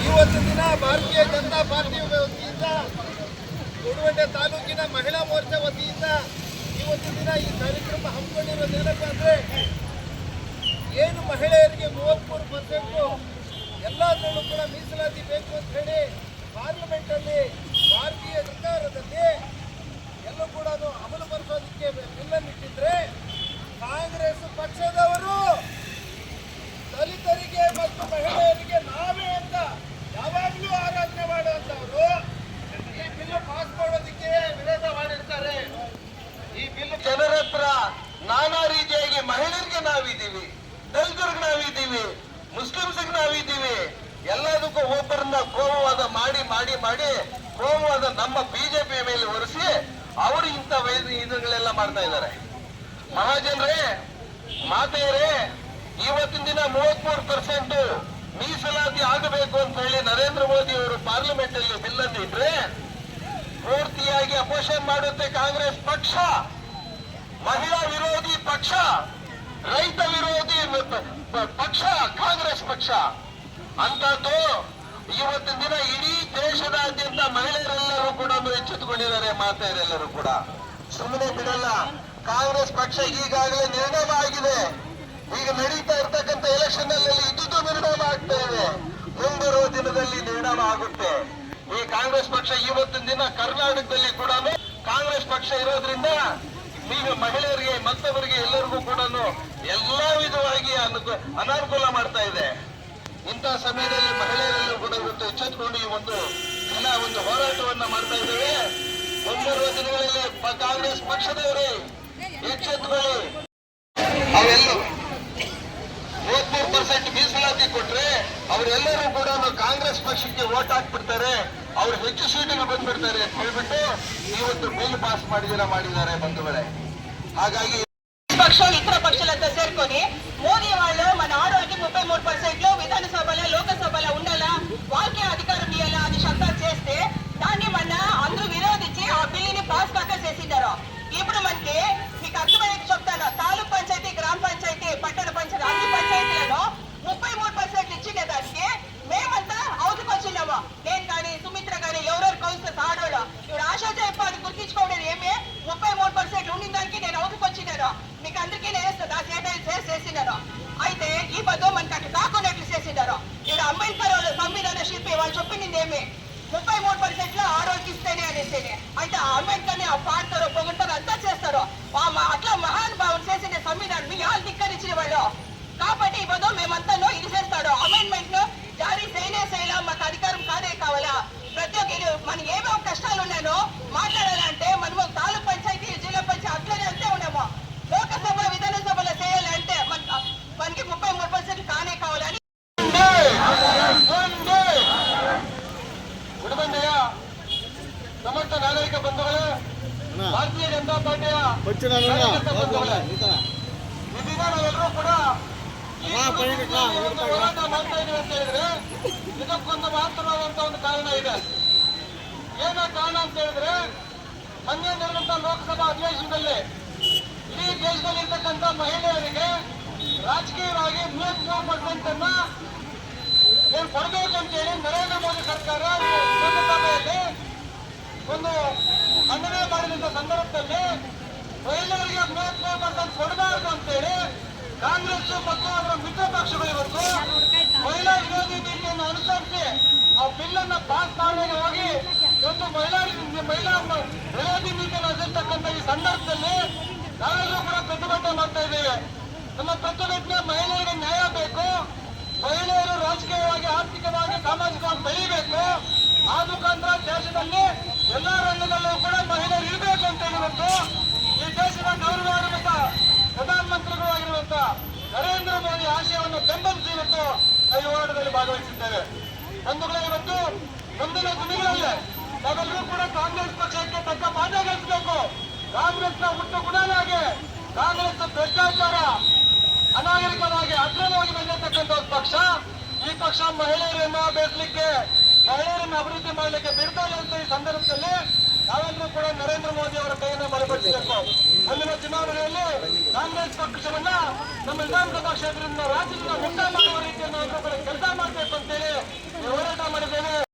ಇವತ್ತು ದಿನ ಭಾರತೀಯ ಜನತಾ ಪಾರ್ಟಿ ವತಿಯಿಂದ ಗುಡಿಬಂಡೆ ತಾಲೂಕಿನ ಮಹಿಳಾ ಮೋರ್ಚಾ ವತಿಯಿಂದ ಇವತ್ತು ದಿನ ಈ ಕಾರ್ಯಕ್ರಮ ಹಮ್ಮಿಕೊಂಡಿರೋದೇನಪ್ಪ ಅಂದರೆ, ಏನು ಮಹಿಳೆಯರಿಗೆ 33% ಎಲ್ಲದರಲ್ಲೂ ಕೂಡ ಮೀಸಲಾತಿ ಬೇಕು ಅಂತ ಹೇಳಿ ಪಾರ್ಲಿಮೆಂಟಲ್ಲಿ ಭಾರತೀಯ ಸರ್ಕಾರದಲ್ಲಿ ಎಲ್ಲ ಕೂಡ ಅಮಲುಪಡಿಸೋದಕ್ಕೆ ಬಿಲ್ಲನ್ನು ಇಟ್ಟಿದ್ರೆ, ಕಾಂಗ್ರೆಸ್ ಪಕ್ಷದವರು ದಲಿತರಿಗೆ ಮತ್ತು ಮಹಿಳೆಯರಿಗೆ ನಾವೇ ಅಂತ ಯಾವಾಗಲೂ ಆರಾಧನೆ ಮಾಡುವಂತವರು ಈ ಬಿಲ್ ಪಾಸ್ ಮಾಡೋದಕ್ಕೆ ವಿರೋಧ ಮಾಡಿರ್ತಾರೆ. ಈ ಬಿಲ್ ಜನರ ಹತ್ರ ನಾನಾ ರೀತಿಯಾಗಿ ಮಹಿಳೆಯರಿಗೆ ನಾವಿದ್ದೀವಿ, ದಲಿತರಿಗೆ ನಾವಿದ್ದೀವಿ, ಮುಸ್ಲಿಮ್ಸ್ಗೆ ನಾವಿದ್ದೀವಿ, ಎಲ್ಲದಕ್ಕೂ ಒಬ್ಬರನ್ನ ಕೋಮುವಾದ ಮಾಡಿ ಮಾಡಿ ಮಾಡಿ ಕೋಮುವಾದ ನಮ್ಮ ಬಿಜೆಪಿ ಮೇಲೆ ಹೊರಿಸಿ ಅವರು ಇಂಥ ಇದನ್ನೆಲ್ಲ ಮಾಡ್ತಾ ಇದ್ದಾರೆ. ಮಹಾಜನರೇ, ಮಾತೆಯರೇ, ಇವತ್ತಿನ ದಿನ 33% ಮೀಸಲಾತಿ ಆಗಬೇಕು ಅಂತ ಹೇಳಿ ನರೇಂದ್ರ ಮೋದಿ ಅವರು ಪಾರ್ಲಿಮೆಂಟ್ ಅಲ್ಲಿ ಬಿಲ್ ಅನ್ನು ಇಟ್ರೆ ಪೂರ್ತಿಯಾಗಿ ಅಪೋಷನ್ ಮಾಡುತ್ತೆ ಕಾಂಗ್ರೆಸ್ ಪಕ್ಷ. ಮಹಿಳಾ ವಿರೋಧಿ ಪಕ್ಷ, ರೈತ ವಿರೋಧಿ ಪಕ್ಷ ಕಾಂಗ್ರೆಸ್ ಪಕ್ಷ. ಅಂತದ್ದು ಇವತ್ತಿನ ದಿನ ಇಡೀ ದೇಶದಾದ್ಯಂತ ಮಹಿಳೆಯರೆಲ್ಲರೂ ಕೂಡ ಎಚ್ಚೆತ್ತುಕೊಂಡಿದ್ದಾರೆ. ಮಾತೆಯರೆಲ್ಲರೂ ಕೂಡ ಸುಮ್ಮನೆ ಬಿಡಲ್ಲ. ಕಾಂಗ್ರೆಸ್ ಪಕ್ಷ ಈಗಾಗಲೇ ನಿರ್ಣಯ ಆಗಿದೆ. ಈಗ ನಡೀತಾ ಇರ್ತಕ್ಕಂಥ ಎಲೆಕ್ಷನ್ ಅಲ್ಲಿ ಇದ್ದುದು ನಿರ್ಣಯ ಆಗ್ತಾ ಇದೆ. ಮುಂಬರುವ ದಿನದಲ್ಲಿ ನಿರ್ಣಯ ಆಗುತ್ತೆ. ಈ ಕಾಂಗ್ರೆಸ್ ಪಕ್ಷ ಇವತ್ತಿನ ದಿನ ಕರ್ನಾಟಕದಲ್ಲಿ ಕೂಡ ಕಾಂಗ್ರೆಸ್ ಪಕ್ಷ ಇರೋದ್ರಿಂದ ಈಗ ಮಹಿಳೆಯರಿಗೆ ಮತ್ತೊಬ್ಬರಿಗೆ ಎಲ್ಲರಿಗೂ ಕೂಡ ಎಲ್ಲಾ ವಿಧವಾಗಿ ಅನಾನುಕೂಲ ಮಾಡ್ತಾ ಇದೆ. ಇಂತಹ ಸಮಯದಲ್ಲಿ ಮಹಿಳೆಯರೆಲ್ಲರೂ ಕೂಡ ಇವತ್ತು ಎಚ್ಚೆತ್ತುಕೊಂಡು ಈ ಒಂದು ಹೋರಾಟವನ್ನ ಮಾಡ್ತಾ ಇದ್ದೇವೆ. ಮುಂಬರುವ ದಿನಗಳಲ್ಲಿ ಕಾಂಗ್ರೆಸ್ ಪಕ್ಷದವರೇ ಎಚ್ಚೆತ್ತುಕೊಳ್ಳಿ. ಅವೆಲ್ಲ 33% ಮೀಸಲಾತಿ ಕೊಟ್ರೆ ಅವರೆಲ್ಲರೂ ಕೂಡ ಕಾಂಗ್ರೆಸ್ ಪಕ್ಷಕ್ಕೆ ವೋಟ್ ಹಾಕ್ಬಿಡ್ತಾರೆ, ಅವ್ರು ಹೆಚ್ಚು ಸೀಟುಗಳು ಬಂದ್ಬಿಡ್ತಾರೆ ಅಂತ ಹೇಳ್ಬಿಟ್ಟು ಇವತ್ತು ಬಿಲ್ ಪಾಸ್ ಮಾಡಿದ್ದಾರೆ ಬಂಧುಗಳೇ. ಹಾಗಾಗಿ పక్ష ఇతర పక్షాలతో చేరుకొని మోదీ వాళ్ళు మన ఆడవాళ్ళకి 33% విధానసభలో లోకసభలో ఉండాలా, వాళ్ళకే అధికారం ఇవ్వాలా అది శబ్దా చేస్తే దాన్ని మన అందరూ విరోధించి ఆ బిల్లుని పాస్ కాక చేసిండారు. ఇప్పుడు మనకి మీకు అర్థమయ్యేది చెప్తాను. తాలూక్ పంచాయతీ, గ్రామ పంచాయతీ, పట్టణ పంచాయతీ అన్ని పంచాయతీలలో 33% ఇచ్చిండే దానికి మేమంతా అవతకు వచ్చినాము. నేను కానీ సుమిత్ర కానీ ఎవరెవరు కౌన్సిలర్స్ ఆడవాళ్ళు ఇప్పుడు ఆశా చెప్పాలి గుర్తించుకోవడం ఏమే 33% ఉండిన దానికి నేను అవతకు వచ్చినాను. మీకు అందరికీ నేస్తుంది ఆ చేసినారు. అయితే ఈ పదం మనకి అట్లా కాకున్నట్లు చేసినారు. ఇప్పుడు అంబేద్కర్ వాళ్ళు సంవిధాన శిల్పి వాళ్ళు చెప్పింది ఏమి 33% ఆడవాళ్ళకి ఇస్తేనే అనేసేనే. అయితే ఆ అంబేద్కర్ ని పాడతారో పొగుంటారో అంతా చేస్తారు. అట్లా మహానుభావులు చేసిన సంవిధానం వాళ్ళు ధిక్కరించిన వాళ్ళు కాబట్టి ఈ పదం మేమంతా ఇది చేస్తాడు. అమెండ్మెంట్ ను జారీ చేయలా, మాకు అధికారం కాదే కావాలా. ప్రతి ఒక్క మనం ఏమేమి కష్టాలు ఉన్నాయో మాట్లాడాలంటే మనము తాలూక్ పంచాయతీ, జిల్లా పంచాయతీ అట్లనే అంతే ఉన్నాము. లోకసభ విధానసభలో చేయాలంటే మనకి 33% కానే కావాలని ಗುಡಿಬಂಡೆಯ ಸಮಸ್ತ ನಾಗರಿಕ ಬಂಧುಗಳೇ, ಭಾರತೀಯ ಜನತಾ ಪಾರ್ಟಿಯ ಬಂಧುಗಳೇ, ಇದೀಗ ನಾವೆಲ್ಲರೂ ಕೂಡ ಹೋರಾಟ ಮಾಡ್ತಾ ಇದೀವಿ ಅಂತ ಹೇಳಿದ್ರೆ ಇದಕ್ಕೊಂದು ಮಹತ್ತರವಾದಂತ ಒಂದು ಕಾರಣ ಇದೆ. ಏನ ಕಾರಣ ಅಂತ ಹೇಳಿದ್ರೆ, ಮೊನ್ನೆ ನಡೆದಂತ ಲೋಕಸಭಾ ಅಧಿವೇಶನದಲ್ಲಿ ಇಡೀ ದೇಶದಲ್ಲಿ ಇರ್ತಕ್ಕಂಥ ಮಹಿಳೆಯರಿಗೆ ರಾಜಕೀಯವಾಗಿ 33% ಅನ್ನ ಏನು ಕೊಡಬೇಕು ಅಂತೇಳಿ ನರೇಂದ್ರ ಮೋದಿ ಸರ್ಕಾರ ಲೋಕಸಭೆಯಲ್ಲಿ ಒಂದು ಖಂಡನೆ ಮಾಡಿದಂತ ಸಂದರ್ಭದಲ್ಲಿ ಮಹಿಳೆಯರಿಗೆ 33% ಕೊಡಬಾರದು ಅಂತೇಳಿ ಕಾಂಗ್ರೆಸ್ ಮತ್ತು ಅದರ ಮಿತ್ರ ಪಕ್ಷಗಳು ಇವತ್ತು ಮಹಿಳಾ ವಿರೋಧಿ ನೀತಿಯನ್ನು ಅನುಸರಿಸಿ ಆ ಬಿಲ್ ಅನ್ನ ಪಾಸ್ ಮಾಡಿ ಹೋಗಿ ಇವತ್ತು ಮಹಿಳಾ ವಿರೋಧಿ ನೀತಿಯನ್ನು ಅನುಸರಿಸತಕ್ಕಂಥ ಈ ಸಂದರ್ಭದಲ್ಲಿ ನಾವೆಲ್ಲರೂ ಕೂಡ ಪ್ರತಿಭಟನೆ ಮಾಡ್ತಾ ಇದ್ದೇವೆ. ನಮ್ಮ ಪ್ರತಿಭಟನೆ ಮಹಿಳೆಯರಿಗೆ ನ್ಯಾಯ ಬೇಕು, ಮಹಿಳೆಯರು ರಾಜಕೀಯವಾಗಿ, ಆರ್ಥಿಕವಾಗಿ, ಸಾಮಾಜಿಕವಾಗಿ ಬೆಳೀಬೇಕು. ಆ ಮುಖಾಂತರ ದೇಶದಲ್ಲಿ ಎಲ್ಲಾ ರಂಗದಲ್ಲೂ ಕೂಡ ಮಹಿಳೆಯರು ಇರಬೇಕು ಅಂತ ಹೇಳಿರುವಂತ ಈ ದೇಶದ ಗೌರವಾನ್ವಿತ ಪ್ರಧಾನಮಂತ್ರಿಗಳು ಆಗಿರುವಂತ ನರೇಂದ್ರ ಮೋದಿ ಆಶಯವನ್ನು ಬೆಂಬಲಿಸಿ ಇವತ್ತು ಈ ಹೋರಾಟದಲ್ಲಿ ಭಾಗವಹಿಸಿದ್ದೇವೆ. ಬಂಧುಗಳೇ, ಇವತ್ತು ಮುಂದಿನ ದಿನಗಳಲ್ಲಿ ನಾವೆಲ್ಲರೂ ಕೂಡ ಕಾಂಗ್ರೆಸ್ ಪಕ್ಷಕ್ಕೆ ತಕ್ಕ ಪಾಠ ಕಲಿಸಬೇಕು. ಕಾಂಗ್ರೆಸ್ನ ಹುಟ್ಟು ಗುಣನಾಗೆ ಕಾಂಗ್ರೆಸ್ ಭ್ರಷ್ಟಾಚಾರ, ಅನಾಗರಿಕವಾಗಿ ಅಕ್ರಮವಾಗಿ ಬಂದಿರತಕ್ಕಂಥ ಪಕ್ಷ. ಈ ಪಕ್ಷ ಮಹಿಳೆಯರನ್ನ ಬೆಳೆಸಲಿಕ್ಕೆ, ಮಹಿಳೆಯರನ್ನ ಅಭಿವೃದ್ಧಿ ಮಾಡಲಿಕ್ಕೆ ಬಿಡ್ತಾ ಇಲ್ಲ. ಈ ಸಂದರ್ಭದಲ್ಲಿ ನಾವೆಲ್ಲರೂ ಕೂಡ ನರೇಂದ್ರ ಮೋದಿ ಅವರ ಕೈಯನ್ನು ಬಲಪಡಿಸಬೇಕು. ಮುಂದಿನ ಚುನಾವಣೆಯಲ್ಲಿ ಕಾಂಗ್ರೆಸ್ ಪಕ್ಷವನ್ನ ನಮ್ಮ ವಿಧಾನಸಭಾ ಕ್ಷೇತ್ರದಿಂದ ರಾಜ್ಯದಿಂದ ಮುಕ್ತ ಮಾಡುವ ರೀತಿಯಲ್ಲಿ ಕೆಲಸ ಮಾಡಬೇಕು ಅಂತೇಳಿ ಹೋರಾಟ ಮಾಡಿದ್ದೇವೆ.